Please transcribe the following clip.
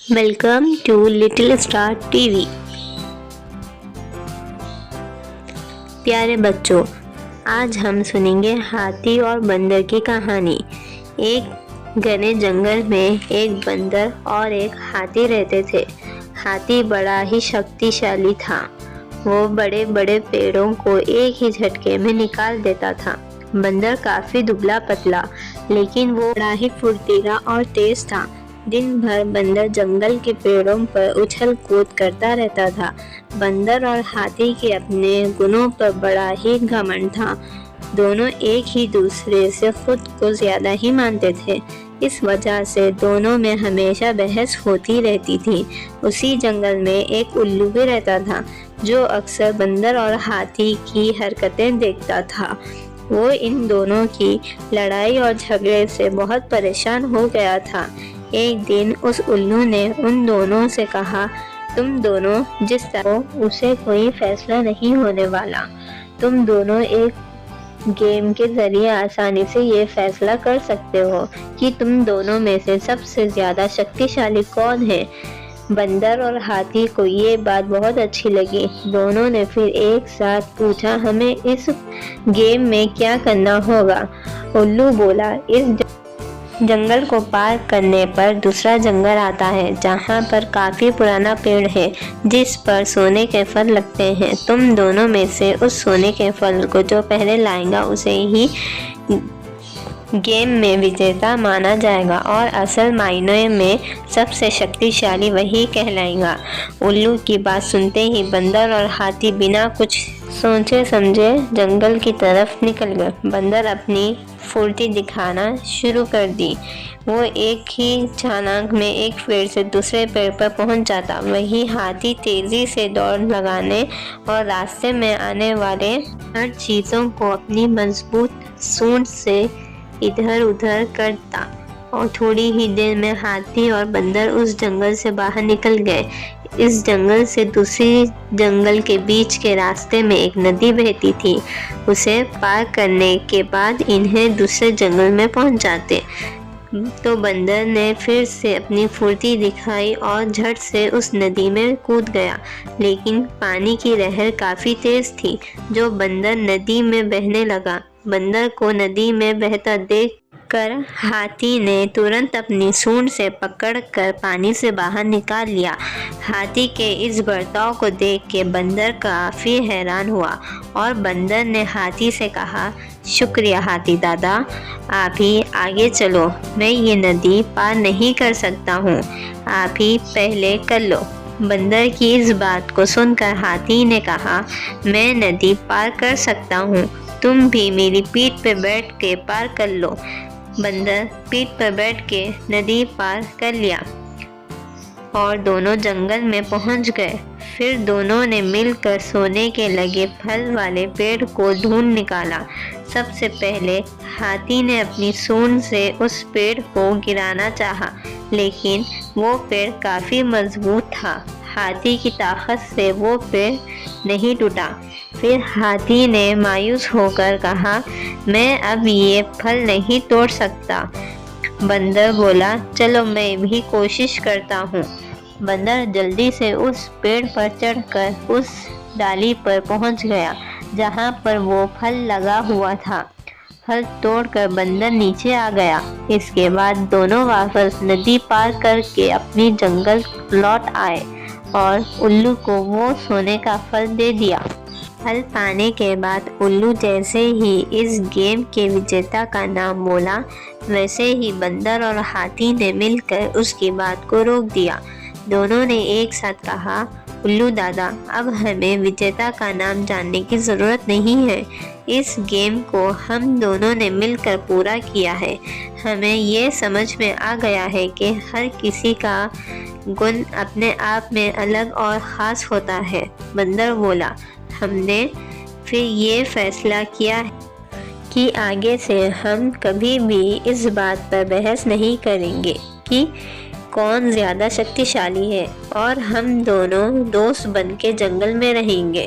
Welcome to Little Star TV وی۔ پیارے بچوں، آج ہم سنیں گے ہاتھی اور بندر کی کہانی۔ ایک گھنے جنگل میں ایک بندر اور ایک ہاتھی رہتے تھے۔ ہاتھی بڑا ہی شکتیشالی تھا۔ وہ بڑے بڑے پیڑوں کو ایک ہی جھٹکے میں نکال دیتا تھا۔ بندر کافی دبلا پتلا، لیکن وہ بڑا ہی پھرتیلا اور تیز تھا۔ دن بھر بندر جنگل کے پیڑوں پر اچھل کود کرتا رہتا تھا۔ بندر اور ہاتھی کے اپنے گنوں پر بڑا ہی گھمنڈ تھا۔ دونوں ایک ہی دوسرے سے خود کو زیادہ ہی مانتے تھے۔ اس وجہ سے دونوں میں ہمیشہ بحث ہوتی رہتی تھی۔ اسی جنگل میں ایک الو بھی رہتا تھا، جو اکثر بندر اور ہاتھی کی حرکتیں دیکھتا تھا۔ وہ ان دونوں کی لڑائی اور جھگڑے سے بہت پریشان ہو گیا تھا۔ ایک دن اس الو نے ان دونوں سے کہا، تم دونوں جس طرح اسے کوئی فیصلہ نہیں ہونے والا، تم دونوں ایک گیم کے ذریعے آسانی سے یہ فیصلہ کر سکتے ہو کہ تم دونوں میں سے سب سے زیادہ شکتیشالی کون ہے۔ بندر اور ہاتھی کو یہ بات بہت اچھی لگی۔ دونوں نے پھر ایک ساتھ پوچھا، ہمیں اس گیم میں کیا کرنا ہوگا؟ الو بولا، اس جنگل کو پار کرنے پر دوسرا جنگل آتا ہے، جہاں پر کافی پرانا پیڑ ہے، جس پر سونے کے پھل لگتے ہیں۔ تم دونوں میں سے اس سونے کے پھل کو جو پہلے لائے گا اسے ہی گیم میں وجیتا مانا جائے گا، اور اصل معنوں میں سب سے شکتیشالی وہی کہلائے گا۔ الو کی بات سنتے ہی بندر اور ہاتھی بنا کچھ سوچے سمجھے جنگل کی طرف نکل گئے۔ بندر اپنی پھرتی دکھانا شروع کر دی۔ وہ ایک ہی چھلانگ میں ایک پیڑ سے دوسرے پیڑ پر پہنچ جاتا۔ وہیں ہاتھی تیزی سے دوڑ لگانے اور راستے میں آنے والے ہر چیزوں کو اپنی مضبوط سونڈ سے ادھر ادھر کرتا، اور تھوڑی ہی دیر میں ہاتھی اور بندر اس جنگل سے باہر نکل گئے۔ اس جنگل سے دوسری جنگل کے بیچ کے راستے میں ایک ندی بہتی تھی۔ اسے پار کرنے کے بعد انہیں دوسرے جنگل میں پہنچ جاتے تو بندر نے پھر سے اپنی پھرتی دکھائی اور جھٹ سے اس ندی میں کود گیا، لیکن پانی کی لہر کافی تیز تھی، جو بندر ندی میں بہنے لگا۔ بندر کو ندی میں بہتا دیکھ کر ہاتھی نے ترنت اپنی سونڈ سے پکڑ کر پانی سے باہر نکال لیا۔ ہاتھی کے اس برتاؤ کو دیکھ کے بندر کافی حیران ہوا، اور بندر نے ہاتھی سے کہا، شکریہ ہاتھی دادا، آپ ہی آگے چلو، میں یہ ندی پار نہیں کر سکتا ہوں، آپ ہی پہلے کر لو۔ بندر کی اس بات کو سن کر ہاتھی نے کہا، میں ندی پار کر سکتا ہوں، تم بھی میری پیٹھ پہ بیٹھ کے پار کر لو۔ بندر پیٹھ پر بیٹھ کے ندی پار کر لیا اور دونوں جنگل میں پہنچ گئے۔ پھر دونوں نے مل کر سونے کے لگے پھل والے پیڑ کو ڈھونڈ نکالا۔ سب سے پہلے ہاتھی نے اپنی سونڈ سے اس پیڑ کو گرانا چاہا، لیکن وہ پیڑ کافی مضبوط تھا۔ ہاتھی کی طاقت سے وہ پیڑ نہیں ٹوٹا۔ پھر ہاتھی نے مایوس ہو کر کہا، میں اب یہ پھل نہیں توڑ سکتا۔ بندر بولا، چلو میں بھی کوشش کرتا ہوں۔ بندر جلدی سے اس پیڑ پر چڑھ کر اس ڈالی پر پہنچ گیا جہاں پر وہ پھل لگا ہوا تھا۔ پھل توڑ کر بندر نیچے آ گیا۔ اس کے بعد دونوں واپس ندی پار کر کے اپنی جنگل لوٹ آئے، اور الو کو وہ سونے کا پھل دے دیا۔ پھل پانے کے بعد الو جیسے ہی اس گیم کے وجیتا کا نام بولا، ویسے ہی بندر اور ہاتھی نے مل کر اس کی بات کو روک دیا۔ دونوں نے ایک ساتھ کہا، الو دادا، اب ہمیں وجیتا کا نام جاننے کی ضرورت نہیں ہے۔ اس گیم کو ہم دونوں نے مل کر پورا کیا ہے۔ ہمیں یہ سمجھ میں آ گیا ہے کہ ہر کسی کا گن اپنے آپ میں الگ اور خاص ہوتا ہے۔ بندر بولا، ہم نے پھر یہ فیصلہ کیا ہے کہ آگے سے ہم کبھی بھی اس بات پر بحث نہیں کریں گے کہ کون زیادہ شکتیشالی ہے، اور ہم دونوں دوست بن کے جنگل میں رہیں گے۔